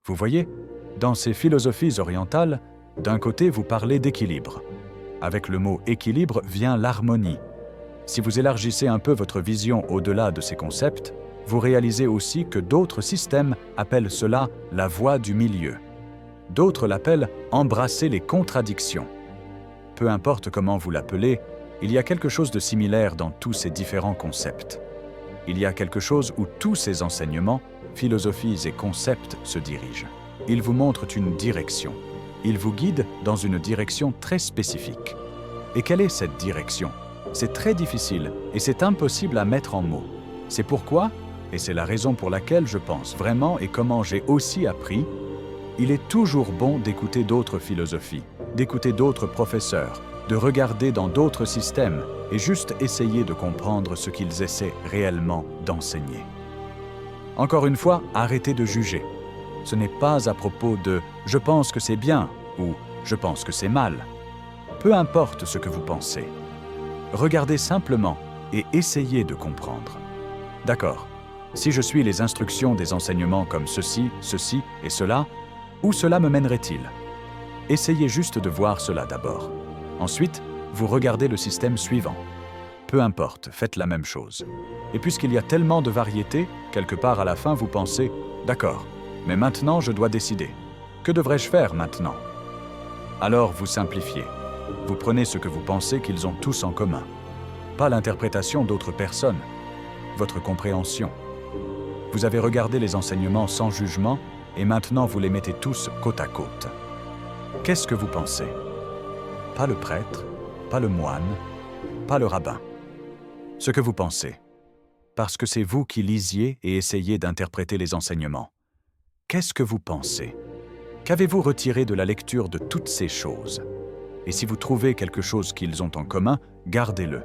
Vous voyez, dans ces philosophies orientales, d'un côté vous parlez d'équilibre. Avec le mot équilibre vient l'harmonie. Si vous élargissez un peu votre vision au-delà de ces concepts, vous réalisez aussi que d'autres systèmes appellent cela la voie du milieu. D'autres l'appellent embrasser les contradictions. Peu importe comment vous l'appelez, il y a quelque chose de similaire dans tous ces différents concepts. Il y a quelque chose où tous ces enseignements, philosophies et concepts se dirigent. Ils vous montrent une direction. Ils vous guident dans une direction très spécifique. Et quelle est cette direction? C'est très difficile et c'est impossible à mettre en mots. C'est pourquoi, et c'est la raison pour laquelle je pense vraiment et comment j'ai aussi appris, il est toujours bon d'écouter d'autres philosophies, d'écouter d'autres professeurs, de regarder dans d'autres systèmes et juste essayer de comprendre ce qu'ils essaient réellement d'enseigner. Encore une fois, arrêtez de juger. Ce n'est pas à propos de « je pense que c'est bien » ou « je pense que c'est mal ». Peu importe ce que vous pensez. Regardez simplement et essayez de comprendre. D'accord, si je suis les instructions des enseignements comme ceci, ceci et cela, où cela me mènerait-il? Essayez juste de voir cela d'abord. Ensuite, vous regardez le système suivant. Peu importe, faites la même chose. Et puisqu'il y a tellement de variétés, quelque part à la fin vous pensez « D'accord, mais maintenant je dois décider. Que devrais-je faire maintenant ?» Alors vous simplifiez. Vous prenez ce que vous pensez qu'ils ont tous en commun. Pas l'interprétation d'autres personnes, votre compréhension. Vous avez regardé les enseignements sans jugement et maintenant vous les mettez tous côte à côte. Qu'est-ce que vous pensez? Pas le prêtre, pas le moine, pas le rabbin. Ce que vous pensez. Parce que c'est vous qui lisiez et essayez d'interpréter les enseignements. Qu'est-ce que vous pensez? Qu'avez-vous retiré de la lecture de toutes ces choses? Et si vous trouvez quelque chose qu'ils ont en commun, gardez-le.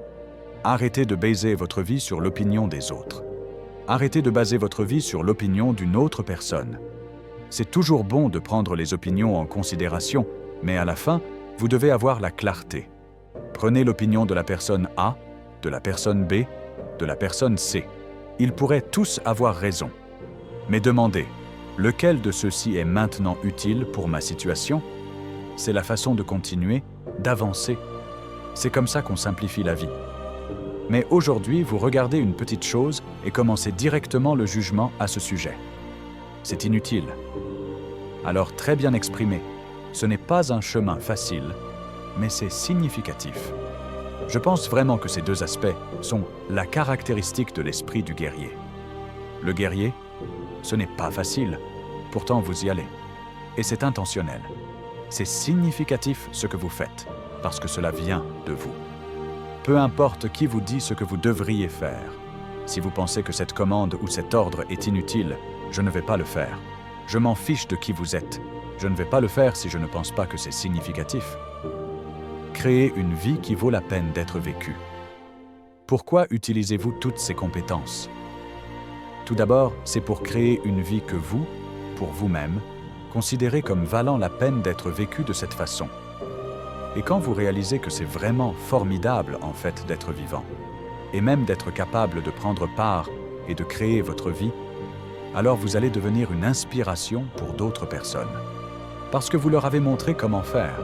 Arrêtez de baser votre vie sur l'opinion des autres. Arrêtez de baser votre vie sur l'opinion d'une autre personne. C'est toujours bon de prendre les opinions en considération, mais à la fin, vous devez avoir la clarté. Prenez l'opinion de la personne A, de la personne B, de la personne C. Ils pourraient tous avoir raison. Mais demandez, lequel de ceux-ci est maintenant utile pour ma situation? C'est la façon de continuer, d'avancer. C'est comme ça qu'on simplifie la vie. Mais aujourd'hui, vous regardez une petite chose et commencez directement le jugement à ce sujet. C'est inutile. Alors très bien exprimé, ce n'est pas un chemin facile, mais c'est significatif. Je pense vraiment que ces deux aspects sont la caractéristique de l'esprit du guerrier. Le guerrier, ce n'est pas facile, pourtant vous y allez. Et c'est intentionnel. C'est significatif ce que vous faites, parce que cela vient de vous. Peu importe qui vous dit ce que vous devriez faire. Si vous pensez que cette commande ou cet ordre est inutile, je ne vais pas le faire. Je m'en fiche de qui vous êtes. Je ne vais pas le faire si je ne pense pas que c'est significatif. Créez une vie qui vaut la peine d'être vécue. Pourquoi utilisez-vous toutes ces compétences? Tout d'abord, c'est pour créer une vie que vous, pour vous-même, considérez comme valant la peine d'être vécue de cette façon. Et quand vous réalisez que c'est vraiment formidable en fait d'être vivant, et même d'être capable de prendre part et de créer votre vie, alors vous allez devenir une inspiration pour d'autres personnes. Parce que vous leur avez montré comment faire.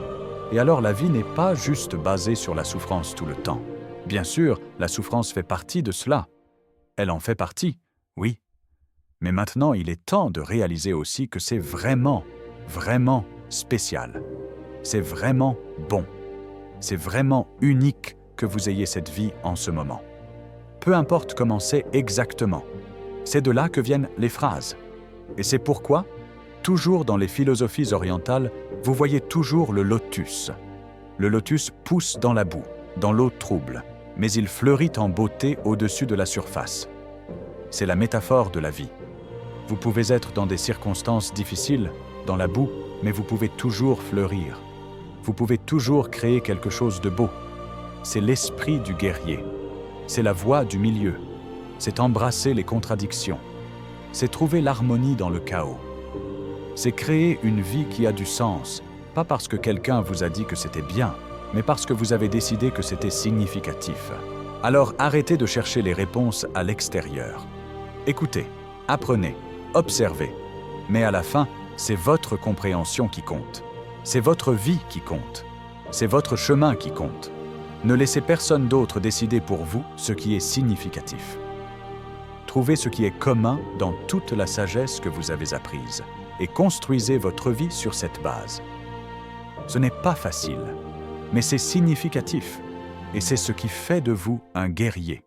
Et alors la vie n'est pas juste basée sur la souffrance tout le temps. Bien sûr, la souffrance fait partie de cela. Elle en fait partie, oui. Mais maintenant, il est temps de réaliser aussi que c'est vraiment, vraiment spécial. C'est vraiment bon. C'est vraiment unique que vous ayez cette vie en ce moment. Peu importe comment c'est exactement. C'est de là que viennent les phrases. Et c'est pourquoi, toujours dans les philosophies orientales, vous voyez toujours le lotus. Le lotus pousse dans la boue, dans l'eau trouble, mais il fleurit en beauté au-dessus de la surface. C'est la métaphore de la vie. Vous pouvez être dans des circonstances difficiles, dans la boue, mais vous pouvez toujours fleurir. Vous pouvez toujours créer quelque chose de beau. C'est l'esprit du guerrier. C'est la voie du milieu. C'est embrasser les contradictions. C'est trouver l'harmonie dans le chaos. C'est créer une vie qui a du sens, pas parce que quelqu'un vous a dit que c'était bien, mais parce que vous avez décidé que c'était significatif. Alors arrêtez de chercher les réponses à l'extérieur. Écoutez, apprenez, observez, mais à la fin, c'est votre compréhension qui compte. C'est votre vie qui compte. C'est votre chemin qui compte. Ne laissez personne d'autre décider pour vous ce qui est significatif. Trouvez ce qui est commun dans toute la sagesse que vous avez apprise et construisez votre vie sur cette base. Ce n'est pas facile, mais c'est significatif et c'est ce qui fait de vous un guerrier.